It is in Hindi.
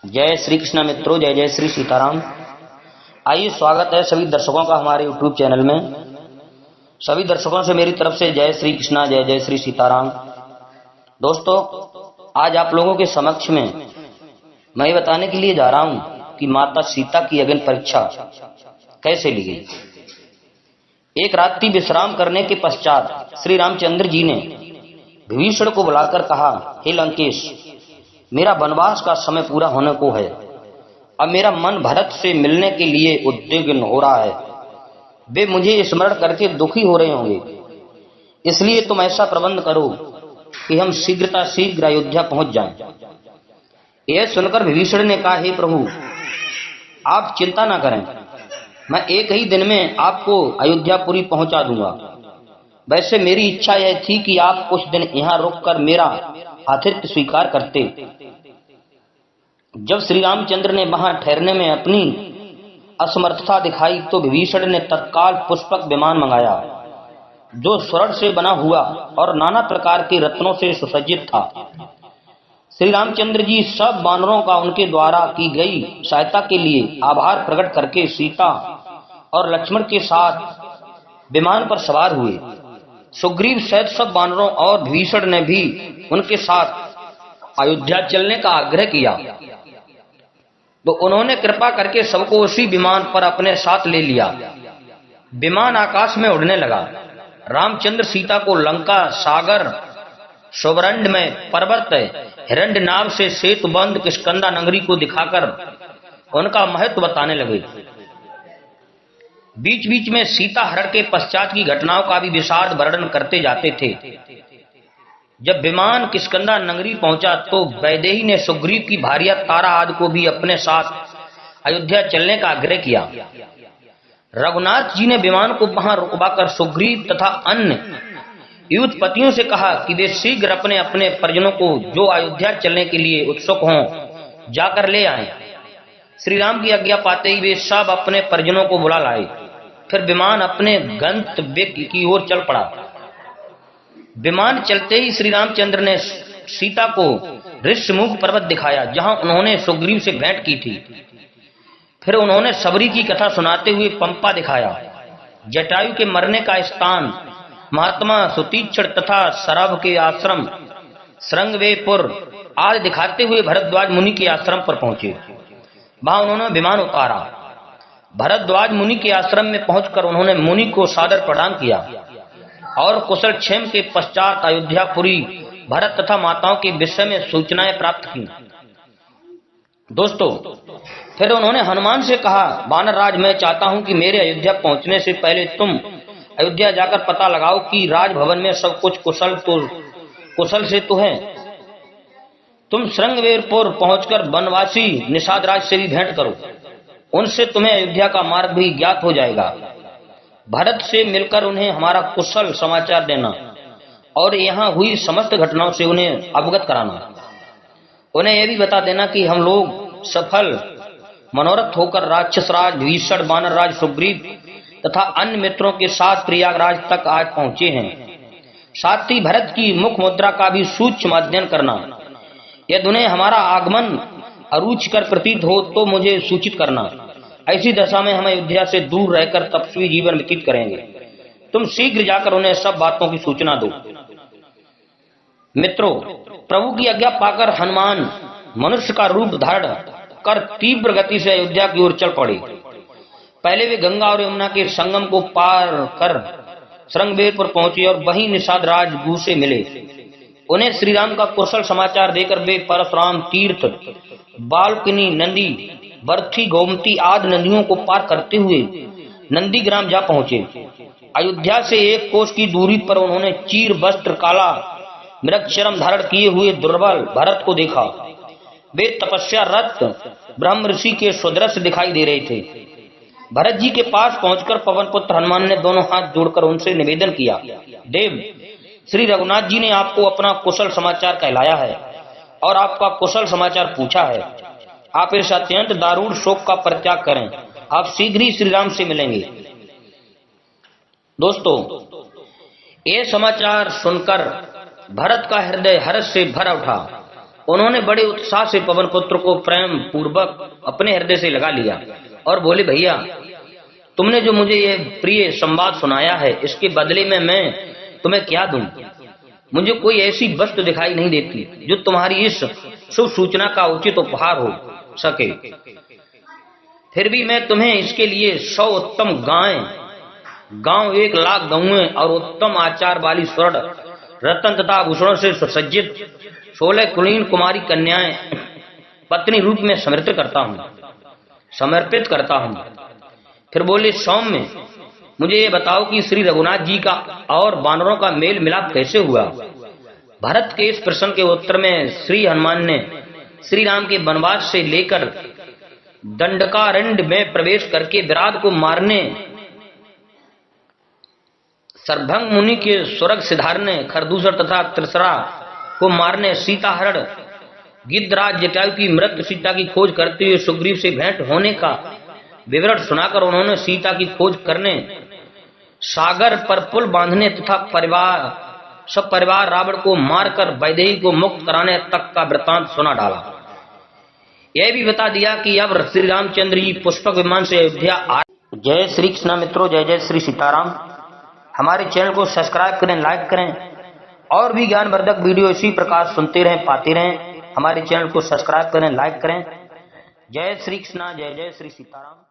जय श्री कृष्ण मित्रों, जय जय श्री सीताराम। आइए, स्वागत है सभी दर्शकों का हमारे YouTube चैनल में। सभी दर्शकों से मेरी तरफ से जय श्री कृष्ण, जय जय श्री सीताराम। दोस्तों, आज आप लोगों के समक्ष में मैं ये बताने के लिए जा रहा हूं कि माता सीता की अग्नि परीक्षा कैसे ली गई। एक रात्रि विश्राम करने के पश्चात श्री रामचंद्र जी ने विभीषण को बुलाकर कहा, हे लंकेश, मेरा वनवास का समय पूरा होने को है। अब मेरा मन भरत से मिलने के लिए उद्विग्न हो रहा है। वे मुझे स्मरण करके दुखी हो रहे होंगे, इसलिए तुम ऐसा प्रबंध करो कि हम शीघ्र अयोध्या पहुंच जाएं। यह सुनकर विभीषण ने कहा, हे प्रभु, आप चिंता ना करें, मैं एक ही दिन में आपको अयोध्यापुरी पहुंचा दूंगा। वैसे मेरी इच्छा यह थी कि आप कुछ दिन यहाँ रुककर मेरा आतिथ्य स्वीकार करते। जब श्री रामचंद्र ने वहां ठहरने में अपनी असमर्थता दिखाई तो विभीषण ने तत्काल पुष्पक विमान मंगाया, जो स्वर्ण से बना हुआ और नाना प्रकार के रत्नों से सुसज्जित था। श्री रामचंद्र जी सब वानरों का उनके द्वारा की गई सहायता के लिए आभार प्रकट करके सीता और लक्ष्मण के साथ विमान पर सवार हुए। सुग्रीव सहित सब वानरों और विभीषण ने भी उनके साथ अयोध्या चलने का आग्रह किया, तो उन्होंने कृपा करके सबको उसी विमान पर अपने साथ ले लिया। विमान आकाश में उड़ने लगा। रामचंद्र सीता को लंका, सागर, सुवर्ण में पर्वत, हिरण्य नाभ से सेतुबंद किष्किंधा नगरी को दिखाकर उनका महत्व बताने लगे। बीच बीच में सीता हरण के पश्चात की घटनाओं का भी विशाल वर्णन करते जाते थे। जब विमान किष्किंधा नगरी पहुंचा तो वैदेही ने सुग्रीव की भार्या तारा आदि को भी अपने साथ अयोध्या चलने का आग्रह किया। रघुनाथ जी ने विमान को वहां रुकवाकर सुग्रीव तथा अन्य युद्धपतियों से कहा कि वे शीघ्र अपने अपने परिजनों को जो अयोध्या चलने के लिए उत्सुक हों जाकर ले आए। श्री राम की आज्ञा पाते ही वे सब अपने परिजनों को बुला लाए। फिर विमान अपने गंतव्य की ओर चल पड़ा। विमान चलते ही श्री रामचंद्र ने सीता को ऋष्यमुख पर्वत दिखाया, जहां उन्होंने सुग्रीव से भेंट की थी। फिर उन्होंने सबरी की कथा सुनाते हुए पंपा दिखाया, जटायु के मरने का स्थान, महात्मा सुतीक्षण तथा सरभ के आश्रम श्रृंगवेरपुर आदि दिखाते हुए भरद्वाज मुनि के आश्रम पर पहुंचे। वहां उन्होंने विमान उतारा। भरद्वाज मुनि के आश्रम में पहुंचकर उन्होंने मुनि को सादर प्रदान किया और कुशल क्षेम के पश्चात अयोध्यापुरी भरत तथा माताओं के विषय में सूचनाएं प्राप्त की। दोस्तों, फिर उन्होंने हनुमान से कहा, वानर राज, मैं चाहता हूं कि मेरे अयोध्या पहुंचने से पहले तुम अयोध्या जाकर पता लगाओ कि राजभवन में सब कुछ कुशल से तो है। तुम श्रृंगवेरपुर पहुंचकर वनवासी निषाद राज से भी भेंट करो, उनसे तुम्हें अयोध्या का मार्ग भी ज्ञात हो जाएगा। भरत से मिलकर उन्हें हमारा कुशल समाचार देना और यहाँ हुई समस्त घटनाओं से उन्हें अवगत कराना। उन्हें यह भी बता देना कि हम लोग सफल मनोरथ होकर राक्षसराज विभीषण, वानर राज सुग्रीव तथा अन्य मित्रों के साथ प्रयागराज तक आज पहुंचे हैं। साथ ही भरत की मुख मुद्रा का भी सूक्ष्म अध्ययन करना। यदि उन्हें हमारा आगमन अरुचिकर प्रतीत हो तो मुझे सूचित करना। ऐसी दशा में हम अयोध्या से दूर रहकर तपस्वी जीवन व्यतीत करेंगे। तुम शीघ्र जाकर उन्हें सब बातों की सूचना दो। मित्रों, प्रभु की आज्ञा पाकर हनुमान मनुष्य का रूप धारण कर तीव्र गति से अयोध्या की ओर चल पड़े। पहले वे गंगा और यमुना के संगम को पार कर श्रृंगवेरपुर पहुंचे और वहीं निषाद राज गु से मिले। उन्हें श्री राम का कुशल समाचार देकर वे परशुराम तीर्थ, बालकिनी नदी, बर्थी, गोमती आदि नदियों को पार करते हुए नंदीग्राम जा पहुंचे। अयोध्या से 1 कोस की दूरी पर उन्होंने चीर वस्त्र, काला मृगचर्म धारण किए हुए दुर्बल भरत को देखा। वे तपस्या रत ब्रह्म ऋषि के सदृश दिखाई दे रहे थे। भरत जी के पास पहुंचकर पवन पुत्र हनुमान ने दोनों हाथ जोड़कर उनसे निवेदन किया, देव, श्री रघुनाथ जी ने आपको अपना कुशल समाचार कहलाया है और आपका कुशल समाचार पूछा है। आप इस अत्यंत दारुण शोक का परित्याग करें, आप शीघ्र ही श्री राम से मिलेंगे। दोस्तों, ये समाचार सुनकर भरत का हृदय हर्ष से भर उठा उन्होंने बड़े उत्साह से पवन पुत्र को प्रेम पूर्वक अपने हृदय से लगा लिया और बोले, भैया तुमने जो मुझे यह प्रिय संवाद सुनाया है, इसके बदले में मैं तुम्हें क्या दूं? मुझे कोई ऐसी वस्तु दिखाई नहीं देती जो तुम्हारी इस शुभ सूचना का उचित उपहार हो सके। फिर भी मैं तुम्हें इसके लिए 100 उत्तम गांव 1 लाख गौएं और उत्तम आचार वाली स्वर्ण रत्न तथा आभूषणों से सुसज्जित 16 कुलीन कुमारी कन्याएं पत्नी रूप में समर्पित करता हूं। फिर बोले, सौम्य मुझे ये बताओ कि श्री रघुनाथ जी का और वानरों का मेल मिलाप कैसे हुआ? भरत के इस प्रश्न के उत्तर में श्री हनुमान ने श्री राम के वनवास से लेकर दंडकारण्य में प्रवेश करके विराट को मारने, सर्वभंग मुनि के स्वर्ग सिधारने, खरदूषण तथा त्रिसरा को मारने, सीताहरण, गिद्धराज जटायु की मृत सीता की खोज करते हुए सुग्रीव से भेंट होने का विवरण सुनाकर उन्होंने सीता की खोज करने, सागर पर पुल बांधने तथा सब परिवार रावण को मारकर वैदेही को मुक्त कराने तक का वृतांत सुना डाला। यह भी बता दिया कि अब श्री रामचंद्र जी पुष्पक विमान से अयोध्या आए। जय श्री कृष्ण मित्रों, जय जय श्री सीताराम। हमारे चैनल को सब्सक्राइब करें, लाइक करें और भी ज्ञानवर्धक वीडियो इसी प्रकार सुनते रहें, पाते रहें। हमारे चैनल को सब्सक्राइब करें, लाइक करें। जय श्री कृष्ण, जय जय श्री सीताराम।